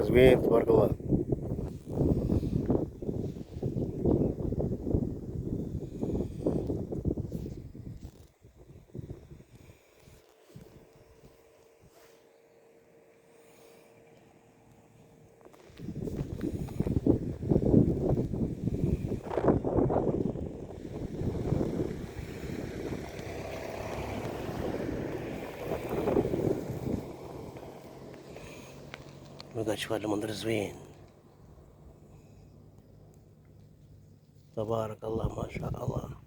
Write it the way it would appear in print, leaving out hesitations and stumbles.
زوين تبارك الله. نقعد شوف المنظر زوين تبارك الله ما شاء الله.